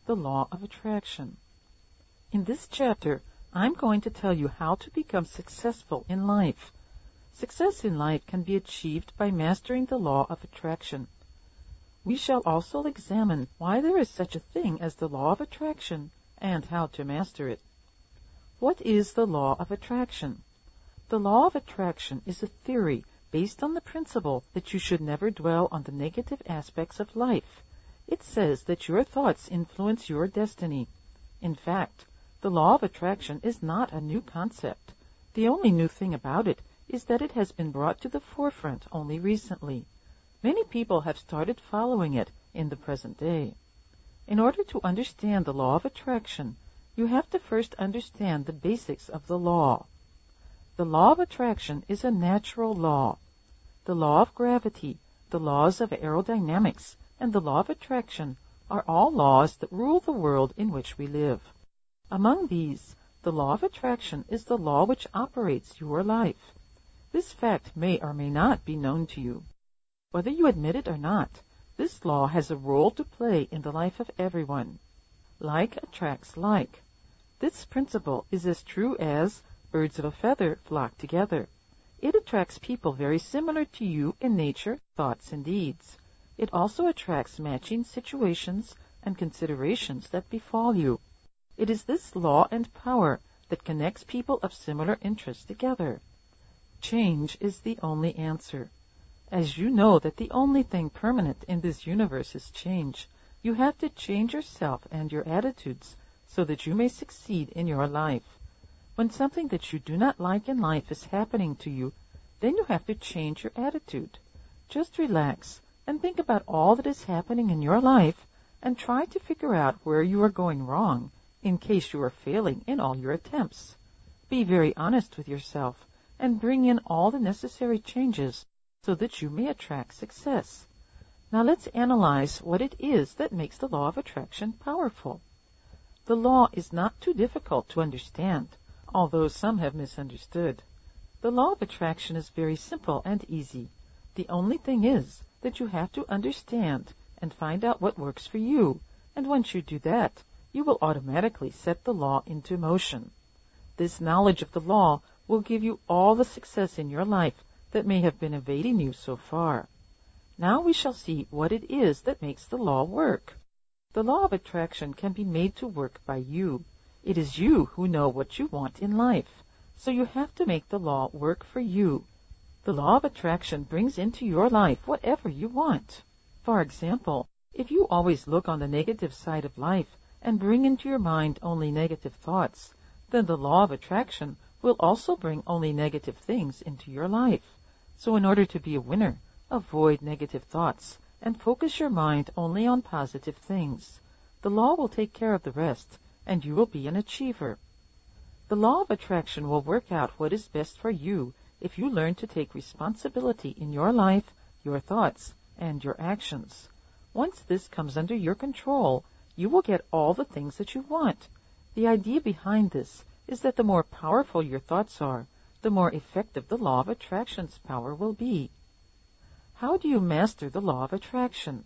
the law of attraction. In this chapter, I'm going to tell you how to become successful in life. Success in life can be achieved by mastering the law of attraction. We shall also examine why there is such a thing as the law of attraction and how to master it. What is the law of attraction? The law of attraction is a theory based on the principle that you should never dwell on the negative aspects of life. It says that your thoughts influence your destiny. In fact, the law of attraction is not a new concept. The only new thing about it is that it has been brought to the forefront only recently. Many people have started following it in the present day. In order to understand the law of attraction, you have to first understand the basics of the law. The law of attraction is a natural law. The law of gravity, the laws of aerodynamics, and the law of attraction are all laws that rule the world in which we live. Among these, the law of attraction is the law which operates your life. This fact may or may not be known to you. Whether you admit it or not, this law has a role to play in the life of everyone. Like attracts like. This principle is as true as birds of a feather flock together. It attracts people very similar to you in nature, thoughts, and deeds. It also attracts matching situations and considerations that befall you. It is this law and power that connects people of similar interests together. Change is the only answer. As you know that the only thing permanent in this universe is change, you have to change yourself and your attitudes so that you may succeed in your life. When something that you do not like in life is happening to you, then you have to change your attitude. Just relax and think about all that is happening in your life and try to figure out where you are going wrong in case you are failing in all your attempts. Be very honest with yourself and bring in all the necessary changes so that you may attract success. Now let's analyze what it is that makes the law of attraction powerful. The law is not too difficult to understand, although some have misunderstood. The law of attraction is very simple and easy. The only thing is that you have to understand and find out what works for you, and once you do that, you will automatically set the law into motion. This knowledge of the law will give you all the success in your life that may have been evading you so far. Now we shall see what it is that makes the law work. The law of attraction can be made to work by you. It is you who know what you want in life, so you have to make the law work for you. The law of attraction brings into your life whatever you want. For example, if you always look on the negative side of life and bring into your mind only negative thoughts, then the law of attraction will also bring only negative things into your life. So in order to be a winner, avoid negative thoughts and focus your mind only on positive things. The law will take care of the rest, and you will be an achiever. The law of attraction will work out what is best for you if you learn to take responsibility in your life, your thoughts, and your actions. Once this comes under your control, you will get all the things that you want. The idea behind this is that the more powerful your thoughts are, the more effective the law of attraction's power will be. How do you master the law of attraction?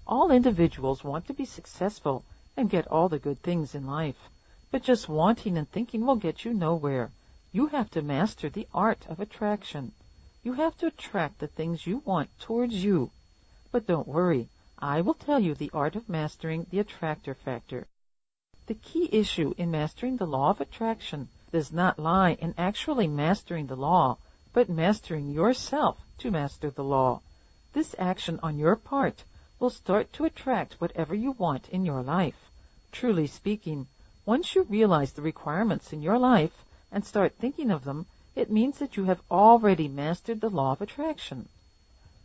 All individuals want to be successful and get all the good things in life, but just wanting and thinking will get you nowhere. You have to master the art of attraction. You have to attract the things you want towards you. But don't worry, I will tell you the art of mastering the attractor factor. The key issue in mastering the law of attraction does not lie in actually mastering the law, but mastering yourself to master the law. This action on your part will start to attract whatever you want in your life. Truly speaking, once you realize the requirements in your life and start thinking of them, it means that you have already mastered the law of attraction.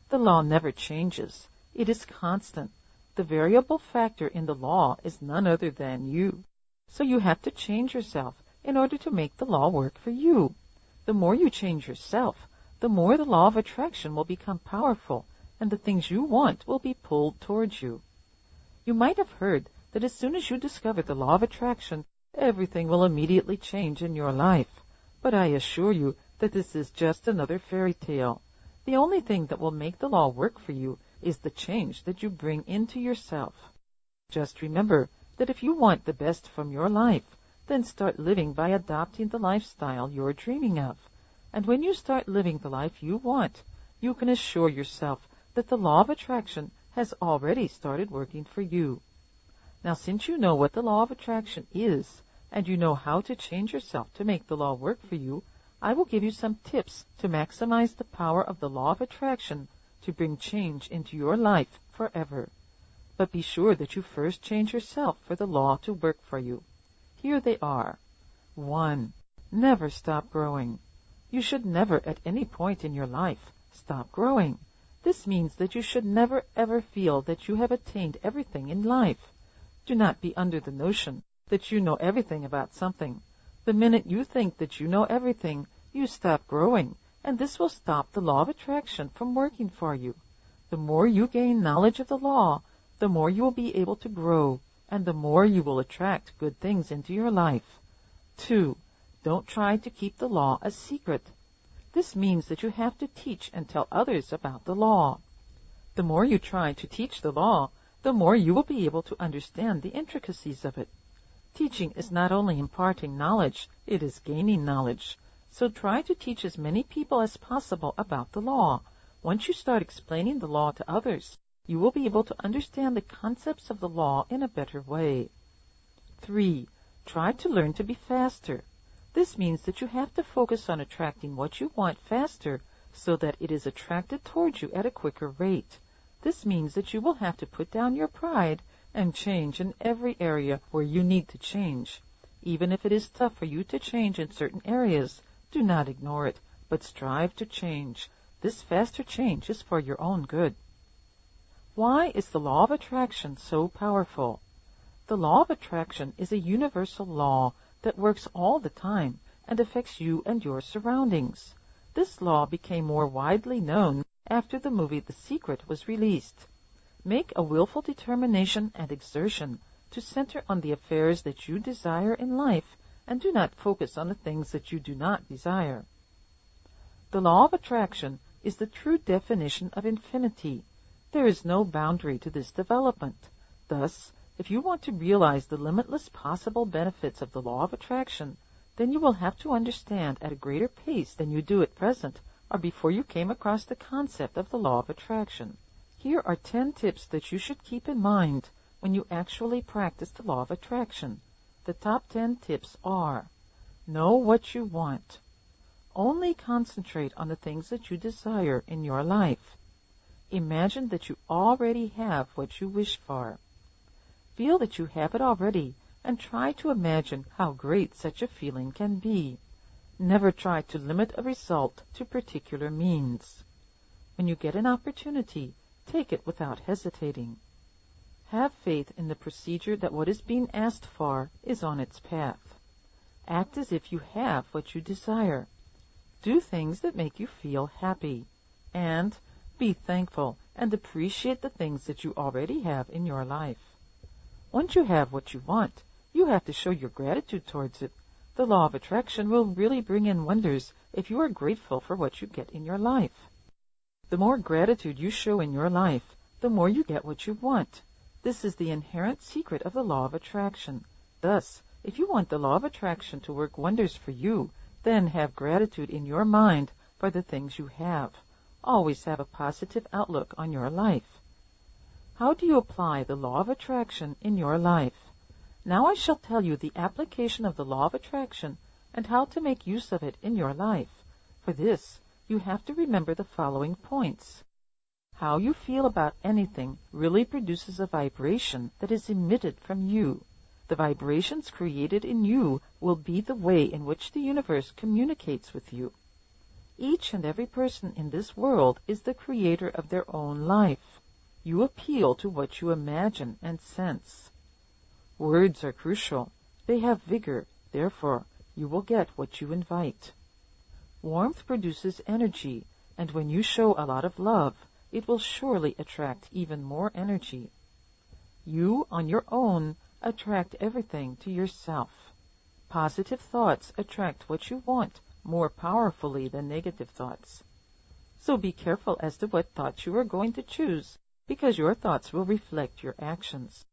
The law never changes. It is constant. The variable factor in the law is none other than you. So you have to change yourself in order to make the law work for you. The more you change yourself, the more the law of attraction will become powerful, and the things you want will be pulled towards you. You might have heard that as soon as you discover the law of attraction, everything will immediately change in your life. But I assure you that this is just another fairy tale. The only thing that will make the law work for you is the change that you bring into yourself. Just remember that if you want the best from your life, then start living by adopting the lifestyle you're dreaming of. And when you start living the life you want, you can assure yourself that the law of attraction has already started working for you. Now, since you know what the law of attraction is, and you know how to change yourself to make the law work for you, I will give you some tips to maximize the power of the law of attraction to bring change into your life forever. But be sure that you first change yourself for the law to work for you. Here they are. 1. Never stop growing. You should never at any point in your life stop growing. This means that you should never ever feel that you have attained everything in life. Do not be under the notion that you know everything about something. The minute you think that you know everything, you stop growing, and this will stop the law of attraction from working for you. The more you gain knowledge of the law, the more you will be able to grow, and the more you will attract good things into your life. 2. Don't try to keep the law a secret. This means that you have to teach and tell others about the law. The more you try to teach the law, the more you will be able to understand the intricacies of it. Teaching is not only imparting knowledge, it is gaining knowledge. So try to teach as many people as possible about the law. Once you start explaining the law to others, you will be able to understand the concepts of the law in a better way. 3. Try to learn to be faster. This means that you have to focus on attracting what you want faster so that it is attracted towards you at a quicker rate. This means that you will have to put down your pride and change in every area where you need to change. Even if it is tough for you to change in certain areas, do not ignore it, but strive to change. This faster change is for your own good. Why is the law of attraction so powerful? The law of attraction is a universal law that works all the time and affects you and your surroundings. This law became more widely known after the movie The Secret was released. Make a willful determination and exertion to center on the affairs that you desire in life and do not focus on the things that you do not desire. The law of attraction is the true definition of infinity. There is no boundary to this development. Thus, if you want to realize the limitless possible benefits of the law of attraction, then you will have to understand at a greater pace than you do at present or before you came across the concept of the law of attraction. Here are 10 tips that you should keep in mind when you actually practice the law of attraction. The top 10 tips are: know what you want. Only concentrate on the things that you desire in your life. Imagine that you already have what you wish for. Feel that you have it already and try to imagine how great such a feeling can be. Never try to limit a result to particular means. When you get an opportunity, take it without hesitating. Have faith in the procedure that what is being asked for is on its path. Act as if you have what you desire. Do things that make you feel happy. And be thankful and appreciate the things that you already have in your life. Once you have what you want, you have to show your gratitude towards it. The law of attraction will really bring in wonders if you are grateful for what you get in your life. The more gratitude you show in your life, the more you get what you want. This is the inherent secret of the law of attraction. Thus, if you want the law of attraction to work wonders for you, then have gratitude in your mind for the things you have. Always have a positive outlook on your life. How do you apply the law of attraction in your life? Now I shall tell you the application of the law of attraction and how to make use of it in your life. For this, you have to remember the following points. How you feel about anything really produces a vibration that is emitted from you. The vibrations created in you will be the way in which the universe communicates with you. Each and every person in this world is the creator of their own life. You appeal to what you imagine and sense. Words are crucial. They have vigor. Therefore, you will get what you invite. Warmth produces energy, and when you show a lot of love, it will surely attract even more energy. You, on your own, attract everything to yourself. Positive thoughts attract what you want more powerfully than negative thoughts. So be careful as to what thoughts you are going to choose, because your thoughts will reflect your actions.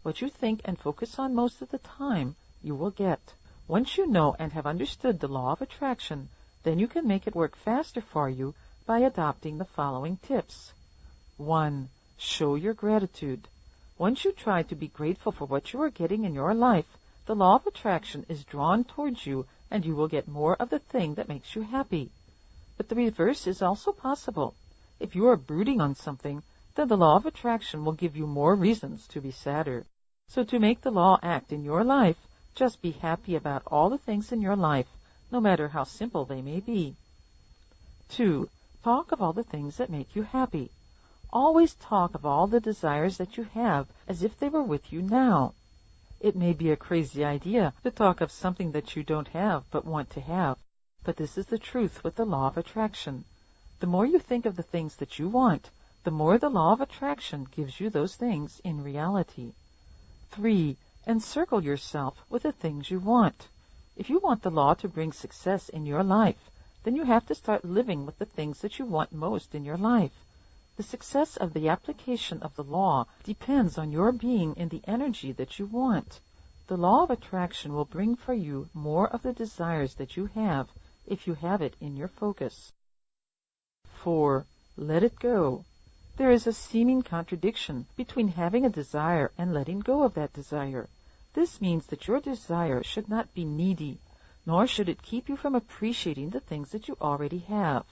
What you think and focus on most of the time, you will get. Once you know and have understood the law of attraction, then you can make it work faster for you by adopting the following tips. 1. Show your gratitude. Once you try to be grateful for what you are getting in your life, the law of attraction is drawn towards you and you will get more of the thing that makes you happy. But the reverse is also possible. If you are brooding on something, then the law of attraction will give you more reasons to be sadder. So to make the law act in your life, just be happy about all the things in your life, no matter how simple they may be. 2. Talk of all the things that make you happy. Always talk of all the desires that you have as if they were with you now. It may be a crazy idea to talk of something that you don't have but want to have, but this is the truth with the law of attraction. The more you think of the things that you want, the more the law of attraction gives you those things in reality. 3. Encircle yourself with the things you want. If you want the law to bring success in your life, then you have to start living with the things that you want most in your life. The success of the application of the law depends on your being in the energy that you want. The law of attraction will bring for you more of the desires that you have if you have it in your focus. 4. Let it go. There is a seeming contradiction between having a desire and letting go of that desire. This means that your desire should not be needy, nor should it keep you from appreciating the things that you already have.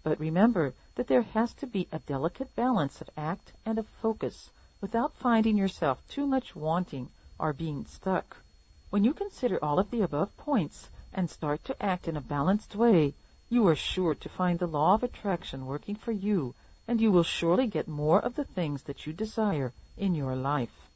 But remember that there has to be a delicate balance of act and of focus, without finding yourself too much wanting or being stuck. When you consider all of the above points and start to act in a balanced way, you are sure to find the law of attraction working for you, and you will surely get more of the things that you desire in your life.